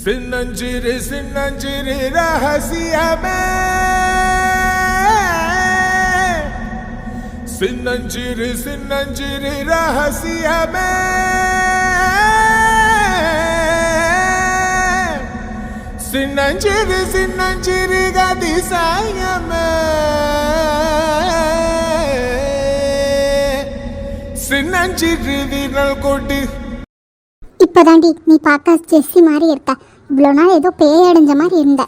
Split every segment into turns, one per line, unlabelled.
சின்னஞ்சிறு சின்னஞ்சிறு ரகசியமே, சின்னஞ்சிறு சின்னஞ்சிறு ரகசியமே, சின்னஞ்சிறு சின்னஞ்சிறு அதிசயமே, சின்னஞ்சிறு விரல் கொண்டு.
இப்போதாண்டி நீ பார்க்க ஜெஸ்ஸி மாதிரி இருக்க. இவ்வளோ நாள் ஏதோ பேய் அடைஞ்ச மாதிரி இருந்த.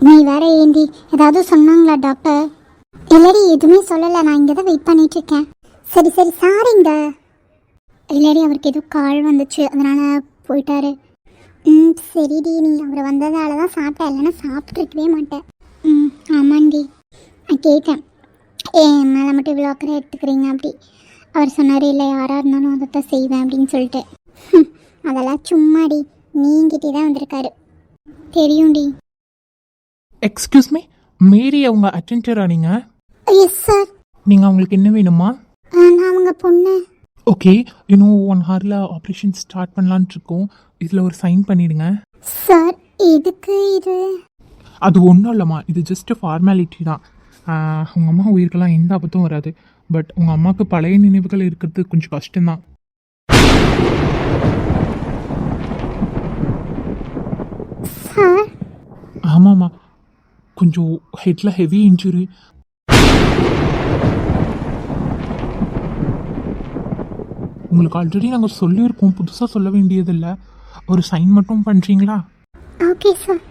நீ வேற ஏண்டி ஏதாவது சொன்னாங்களா டாக்டர்? இல்லடி எதுவுமே சொல்லலை, நான் இங்கே தான் வெயிட் பண்ணிட்டு இருக்கேன். சரி சரி சாரிங்க. இல்லடி அவருக்கு ஏதோ கால் வந்துச்சு, அதனால் போயிட்டாரு. சரிடி, நீ அவர் வந்ததால தான் சாப்பிட்டேன், இல்லைன்னா சாப்பிட்ருக்கவே மாட்டேன். ஆமாண்டி, நான் கேட்டேன் என் மேலே மட்டும் இவ்வளோ அக்கறை எடுத்துக்கிறீங்க அப்படி. அவர் சொன்னார் இல்லை யாராக இருந்தாலும் அதைத்தான் செய்வேன் அப்படின்னு சொல்லிட்டு. அதெல்லாம் சும்மாடி, நீங்கிட்டே தான் வந்திருக்காரு தெரியும்டி.
எக்ஸ்கியூஸ் மீ, மேரி அவங்க அட்டெண்டரா நீங்க?
Yes sir.
நீங்கள் அவங்களுக்கு என்ன வேணுமா?
நான் அவங்க பொண்ணு.
ஓகே, இன்னும் 1 ஹவரில் ஆப்ரேஷன் ஸ்டார்ட் பண்ணலான்ட்டு இருக்கோம். இதில் ஒரு சைன் பண்ணிடுங்க.
சார் எதுக்கு இது?
அது ஒன்றும் இல்லைம்மா, இது ஜஸ்ட் ஃபார்மாலிட்டி தான். உங்கள் அம்மா உயிருக்கெல்லாம் எந்த ஆபத்தும் வராது. பட் உங்கள் அம்மாவுக்கு பழைய நினைவுகள் இருக்கிறது கொஞ்சம் கஷ்டம்தான்.
சார்
ஆமாம்மா, கொஞ்சம் ஹெட்டில் ஹெவி இன்ஜுரி. உங்களுக்கு ஆல்ரெடி நாங்கள் சொல்லியிருக்கோம், புதுசாக சொல்ல வேண்டியதில்லை. ஒரு சைன் மட்டும் பண்ணுறீங்களா?
Okay sir.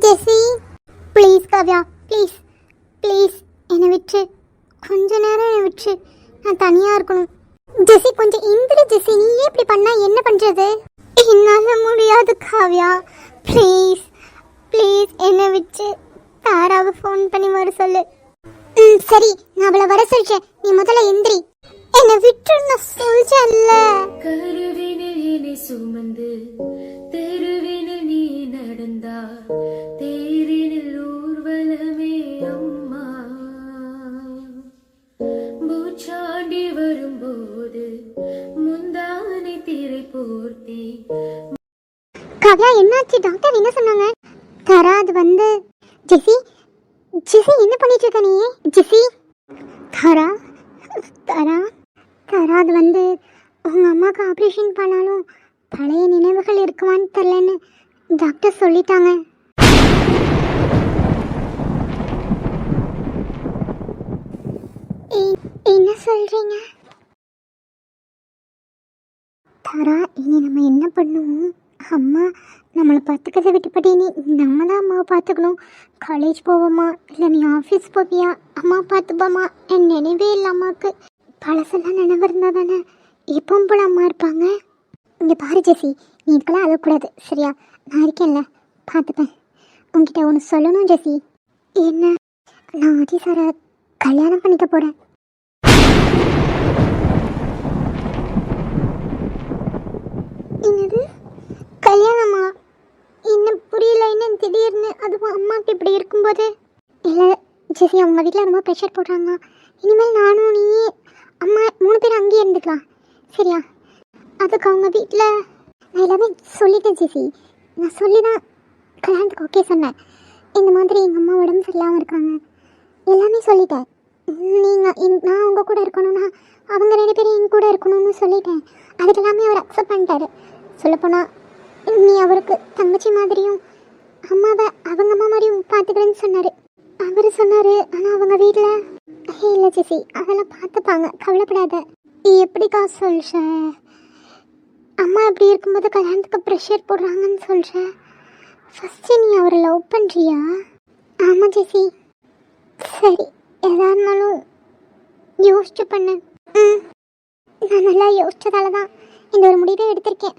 Jessie please Kavya, please please என்னை விட்டு கொஞ்ச நேரம் என்னை விட்டு, நான் தனியாக இருக்கணும். ஜெஸ்ஸி கொஞ்சம் இந்திரி. ஜெஸ்ஸி நீயே இப்படி பண்ணால் என்ன பண்ணுறது? என்னால் முடியாது காவ்யா, ப்ளீஸ் ப்ளீஸ் என்னை விட்டு தாராவை ஃபோன் பண்ணி வர சொல்லு. சரி, நான் அவளை வர சொல்கிறேன், நீ முதல்ல எந்திரி. என்னை விட்டு நான் சொல்றேன்ல.
கருவினில் என்னை சுமந்து தெருவினில் நீ நடந்தா, தேரினில் ஊர்வலமே அம்மா, பூச்சாண்டி வரும்போது முந்தானை திரை போர்த்தி.
காவ்யா என்னாச்சு? டாக்டர் என்ன சொன்னாங்க? தரா அது வந்து ஜெஸ்ஸி ஜெஸ்ஸி என்ன பண்ணிட்டு இருக்க நீ? ஜெஸ்ஸி தரா தரா தரா அது வந்து உங்கள் அம்மாவுக்கு ஆப்ரேஷன் பண்ணாலும் பழைய நினைவுகள் இருக்குமான்னு தெரிலன்னு டாக்டர் சொல்லிட்டாங்க. என்ன சொல்கிறீங்க? தரா இனி நம்ம என்ன பண்ணுவோம்? அம்மா நம்மளை பார்த்துக்கிறத விட்டுப்படி நீ நம்ம தான் அம்மாவை பார்த்துக்கணும். காலேஜ் போவோமா இல்லை நீ ஆஃபீஸ் போவியா? அம்மா பார்த்துப்போமா? என் நினைவே இல்லை அம்மாவுக்கு. பழசெல்லாம் நினைவு இருந்தால் தானே எப்பவும் போல அம்மா இருப்பாங்க. இங்கே பாரு ஜெஸ்ஸி, நீ இதுக்கெல்லாம் அழக்கூடாது சரியா? நான் இருக்கேன்ல, பார்த்துப்பேன். உங்ககிட்ட ஒன்று சொல்லணும் ஜெஸ்ஸி. என்ன? நான் அதி சாரை கல்யாணம் பண்ணிக்க போகிறேன். என்னது கல்யாணமா? என்ன புரியல, என்ன திடீர்னு? அதுவும் அம்மாவுக்கு இப்படி இருக்கும்போது. இல்லை ஜெஸ்ஸி, அவங்க வீட்டில் ரொம்ப ப்ரெஷர் போடுறாங்க. இனிமேல் நானும் நீ அம்மா 3 பேர் அங்கேயே இருந்துக்கலாம் சரியா? அதுக்கு அவங்க வீட்டில் நான் எல்லாமே சொல்லிட்டேன் ஜெஸ்ஸி. நான் சொல்லி தான் கல்யாணத்துக்கு ஓகே சொன்னேன். இந்த மாதிரி எங்கள் அம்மா உடம்பு சரியில்லாமல் இருக்காங்க, எல்லாமே சொல்லிட்டேன். நீங்கள் நான் அவங்க கூட இருக்கணும்னா அவங்க 2 பேரும் என் கூட இருக்கணும்னு சொல்லிட்டேன். அதுக்கு எல்லாமே அவர் அக்செப்ட் பண்ணிட்டாரு. சொல்லப்போனால் நீ அவருக்கு தங்கச்சி மாதிரியும் அம்மாவை அவங்க அம்மா மாதிரியும் பார்த்துக்கிறேன்னு சொன்னார். அவர் சொன்னார். ஆனால் அவங்க வீட்டில் இல்லை ஜெஸ்ஸி, அதெல்லாம் பார்த்துப்பாங்க, கவலைப்படாத. எப்படிக்கா சொல்கிற? அம்மா இப்படி இருக்கும்போது கல்யாணத்துக்கு ப்ரெஷர் போடுறாங்கன்னு சொல்கிற. ஃபஸ்ட்டு நீ அவரை லவ் பண்ணுறியா? ஆமாம் ஜெசி. சரி, எதா இருந்தாலும் யோசிச்சு பண்ணு. ம், நான் நல்லா யோசிச்சதால தான் இந்த ஒரு முடிவை எடுத்திருக்கேன்.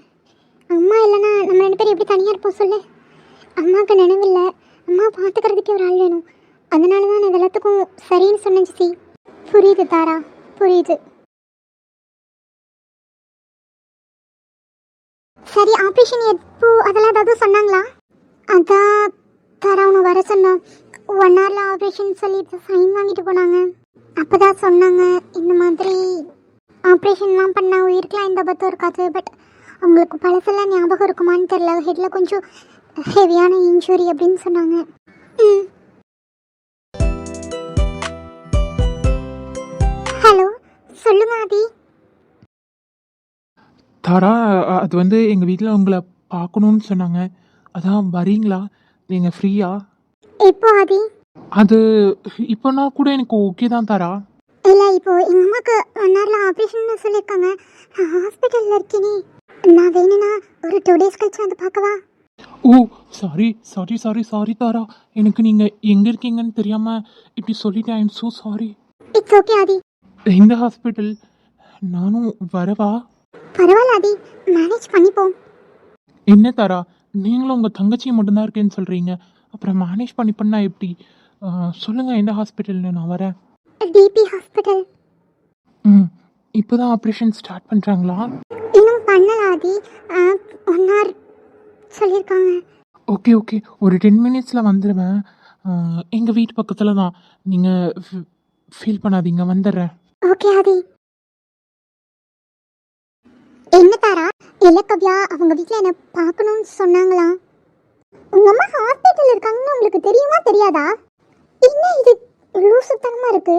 அம்மா இல்லைன்னா நம்ம 2 பேரும் எப்படி தனியாக இருப்போம் சொல்லு. அம்மாவுக்கு நினைவில்லை, அம்மா பார்த்துக்கிறதுக்கே ஒரு ஆள் வேணும். அதனால தான் நான் இது எல்லாத்துக்கும் சரின்னு சொன்னேன் ஜெசி. புரியுது தாரா, புரியுது. சரி, ஆப்ரேஷன் எப்போ அதெல்லாம் ஏதாவது சொன்னாங்களா? அதான் தாரா உன்னை வர சொன்னோம். 1 ஹவரில் ஆப்ரேஷன் சொல்லிட்டு சைன் வாங்கிட்டு போனாங்க. அப்போ தான் சொன்னாங்க இந்த மாதிரி ஆப்ரேஷன்லாம் பண்ணால் உயிருக்குலாம் எந்த பத்தம் இருக்காது. பட் அவங்களுக்கு பழசெல்லாம் ஞாபகம் இருக்குமான்னு தெரியல. ஹெட்டில் கொஞ்சம் ஹெவியான இன்ஜுரி அப்படின்னு சொன்னாங்க. ம், ஹலோ, சொல்லுங்க ஆதி.
தாரா, அது வந்து எங்கள் வீட்டில் உங்களை பார்க்கணுன்னு சொன்னாங்க. அதான் வரீங்களா? நீங்கள் ஃப்ரீயா?
எப்போ ஆதி?
அது இப்போனா கூட எனக்கு ஓகே தான் தாரா.
இல்லை, இப்போ எங்கள் அம்மாவுக்கு 1 ஹவரில் ஆப்ரேஷன் சொல்லியிருக்காங்க. நான் ஹாஸ்பிட்டலில் இருக்கேனே. நான் வேணும்னா ஒரு 2 டேஸ் கழிச்சு வந்து பார்க்கவா?
Oh, sorry sorry sorry sorry Tara. எனக்கு நீங்கள் எங்கே இருக்கீங்கன்னு தெரியாமல் இப்படி சொல்லிட்டேன். I'm so sorry.
It's okay Aadhi.
இந்த ஹாஸ்பிட்டல் நானும் வரவா?
பரவாயில்ல ஆதி, மேனேஜ் பண்ணிப்போம்.
என்ன தாரா, நீங்களும் உங்கள் தங்கச்சி மட்டும்தான் இருக்கேன்னு சொல்கிறீங்க. அப்புறம் மேனேஜ் பண்ணா எப்படி? சொல்லுங்கள், எந்த ஹாஸ்பிட்டல்னு நான் வரேன்.
DP hospital.
ம், இப்போ தான் ஆப்ரேஷன் ஸ்டார்ட் பண்ணுறாங்களா?
இன்னும் பண்ணல ஆதி. 1 ஹவர் சொல்லியிருக்காங்க.
ஓகே ஓகே, ஒரு 10 மினிட்ஸில் வந்துடுவேன். எங்கள் வீட்டு பக்கத்தில் தான். நீங்கள் ஃபீல் பண்ணாதீங்க, வந்துடுறேன்.
ஓகே ஆதி. என்ன தாரா, இல்லை கவ்யா அவங்க வீட்டில் என்ன பார்க்கணும்னு சொன்னாங்களா? உங்கள் அம்மா ஹாஸ்பிட்டல் இருக்காங்கன்னு உங்களுக்கு தெரியுமா தெரியாதா? என்ன இது லூசுத்தனமாக இருக்கு.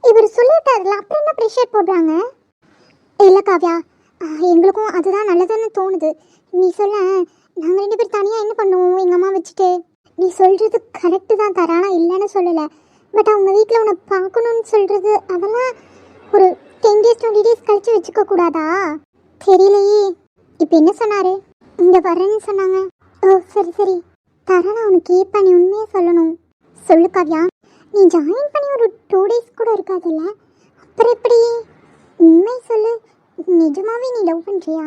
இவர் சொல்லிட்டாருல, அப்புறம் என்ன ப்ரெஷர் போடுறாங்க? இல்லை காவ்யா, எங்களுக்கும் அதுதான் நல்லதுன்னு தோணுது. நீ சொல்ல, நாங்கள் 2 பேர் தனியாக என்ன பண்ணுவோம் எங்கள் அம்மா வச்சுட்டு? நீ சொல்கிறது கரெக்டு தான் தரா, நான் இல்லைன்னு சொல்லலை. பட் அவங்க வீட்டில் உன்னை பார்க்கணுன்னு சொல்கிறது அதெல்லாம் ஒரு 10 டேஸ் 20 டேஸ் கழிச்சு வச்சுக்க கூடாதா? தெரியலையே. இப்போ என்ன சொன்னார்? இங்கே வரேன்னு சொன்னாங்க. ஓ சரி சரி தரா, நான் உனக்கு கேட்பேன், நீ உண்மையே சொல்லணும். சொல்லு காவ்யா. நீ ஜாயின் பண்ணி ஒரு 2 டேஸ் கூட இருக்காதுல்ல, அப்புறம் எப்படி? உண்மை சொல்லு, நிஜமாவே நீ லவ் பண்ணுறியா?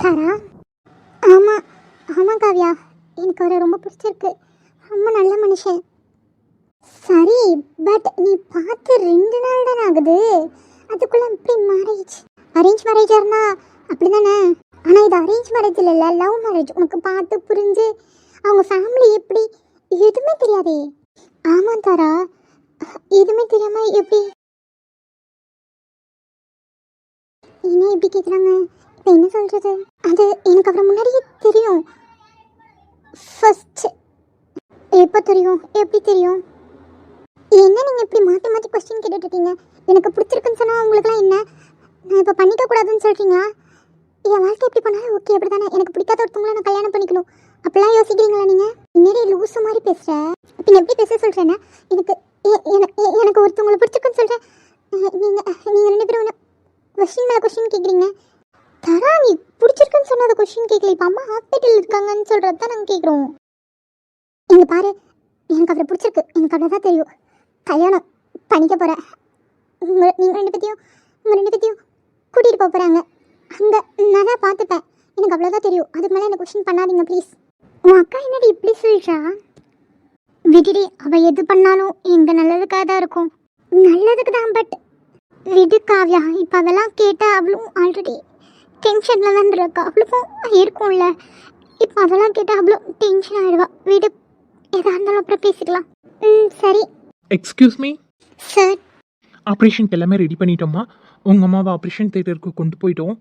தாரா, ஆமாம் ஆமாம் காவ்யா, எனக்கு அவரை ரொம்ப பிடிச்சிருக்கு. ரொம்ப நல்ல மனுஷன். சரி, பட் நீ பார்த்து 2 நாள் தானே ஆகுது, அதுக்குள்ளே எப்படி மேரேஜ்? அரேஞ்ச் மேரேஜாக இருந்தா அப்படி தானே? ஆனால் இது அரேஞ்ச் மேரேஜ் இல்லைல்ல, லவ் மேரேஜ். உனக்கு பார்த்து புரிஞ்சு அவங்க ஃபேமிலி எப்படி எதுவுமே தெரியாதே. ஆமாம் தாரா, எதுவுமே தெரியாமல் எப்படி? என்ன எப்படி கேட்குறாங்க? இப்போ என்ன சொல்கிறது? அது எனக்கு அப்புறம் முன்னாடியே தெரியும். ஃபஸ்ட்டு எப்போ தெரியும்? எப்படி தெரியும்? என்ன நீங்கள் இப்படி மாற்றி மாற்றி கொஸ்டின் கேட்டுட்ருக்கீங்க? எனக்கு பிடிச்சிருக்குன்னு சொன்னால் உங்களுக்குலாம் என்ன, நான் இப்போ பண்ணிக்கக்கூடாதுன்னு சொல்கிறீங்களா? என் வாழ்க்கை எப்படி பண்ணாலும் ஓகே, அப்படி தானே? எனக்கு பிடிக்காத ஒருத்தவங்கள நான் கல்யாணம் பண்ணிக்கணும் அப்படிலாம் யோசிக்கிறீங்களா நீங்கள்? இன்னொரு லூஸு மாதிரி பேசுகிற. இப்போ எப்படி பேச சொல்கிறேன்னா, எனக்கு எனக்கு ஒருத்தவங்களை பிடிச்சிருக்குன்னு சொல்கிறேன். நீங்கள் 2 பேரும் கொஸ்டின் மேலே கொஸ்டின் கேட்குறீங்க. தரா, நீ பிடிச்சிருக்குன்னு சொன்னதை கொஸ்டின் கேட்கல. இப்போ அம்மா ஹாஸ்பிட்டல் இருக்காங்கன்னு சொல்கிறது தான் நாங்கள் கேட்குறோம். இங்கே பாரு, எனக்கு அவரை பிடிச்சிருக்கு, எனக்கு அவ்வளோ தான் தெரியும். கல்யாணம் பண்ணிக்க போகிறேன். நீங்கள் 2 பேத்தையும் கூட்டிகிட்டு போக போகிறாங்க. அங்கே நான் தான் பார்த்துப்பேன். எனக்கு அவ்வளோதான் தெரியும். அதுக்கு மேலே என்ன கொஸ்டின் பண்ணாதீங்க ப்ளீஸ். உன் அக்கா என்னடி இப்படி சொல்கிறா? விடுடி, அவள் எது பண்ணாலும் எங்கள் நல்லதுக்காக தான் இருக்கும். நல்லதுக்கு தான், பட் விடு காவ்யா. இப்போ அதெல்லாம் கேட்டால் அவளும் ஆல்ரெடி டென்ஷனில் தான் இருக்கா. அவளுக்கும் இருக்கும்ல. இப்போ அதெல்லாம் கேட்டால் அவ்வளோ டென்ஷன் ஆகிடுவா. விடு, எதாக இருந்தாலும் அப்புறம் பேசிக்கலாம். சரி.
Excuse me
sir.
ஆப்ரேஷனுக்கு எல்லாமே ரெடி பண்ணிட்டோமா? உங்கள் அம்மாவை ஆப்ரேஷன் தேட்டருக்கு கொண்டு போயிட்டோம்.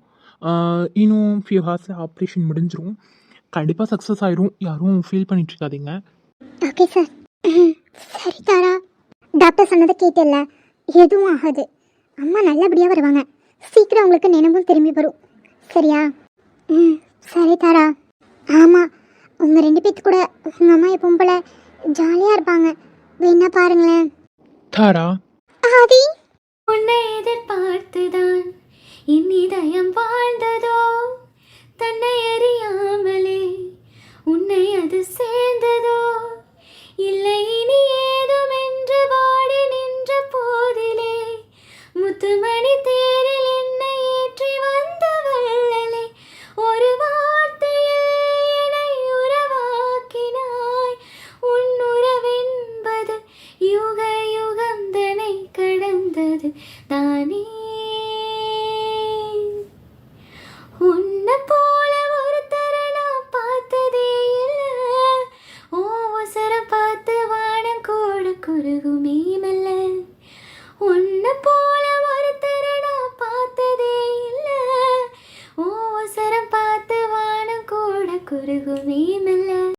இன்னும் ஃபியூ ஹார்ஸில் ஆப்ரேஷன் முடிஞ்சிரும். கண்டிப்பாக சக்ஸஸ் ஆயிரும். யாரும் ஃபீல் பண்ணிட்டு இருக்காதீங்க.
Okay sir. சரி தாரா, டாக்டர் சொன்னதை கேட்டல, எதுவும் ஆகாது. அம்மா நல்லபடியாக வருவாங்க. சீக்கிரம் உங்களுக்கு நினைவும் திரும்பி வரும். சரியா? சரி தாரா. ஆமாம், உங்கள் 2 பேர்த்து கூட உங்கள் அம்மா எப்பவும் போல ஜாலியாக இருப்பாங்க. வேணா பாருங்களேன்.
தாரா,
ஆதி,
உன்னை எதிர்பார்த்துதான் என் இதயம் வாழ்ந்ததோ, தன்னை அறியாமலே உன்னை அது சேர்ந்ததோ இல்லை இனி ஏதுமென்று வாடி நின்ற போதிலே முத்துமணி தேரில் என்னை ஏற்றி வந்த வள்ளலே ஒரு வார்த்தையில் என்னை உறவாக்கினாய் உன் உறவென்பது யுக யுகந்தனை கடந்தது தானே உன்னை போல ஒருத்தரை நான் பார்த்ததே இல்லை ஓ உசர பார்த்து வானம் கூட குறுகுமே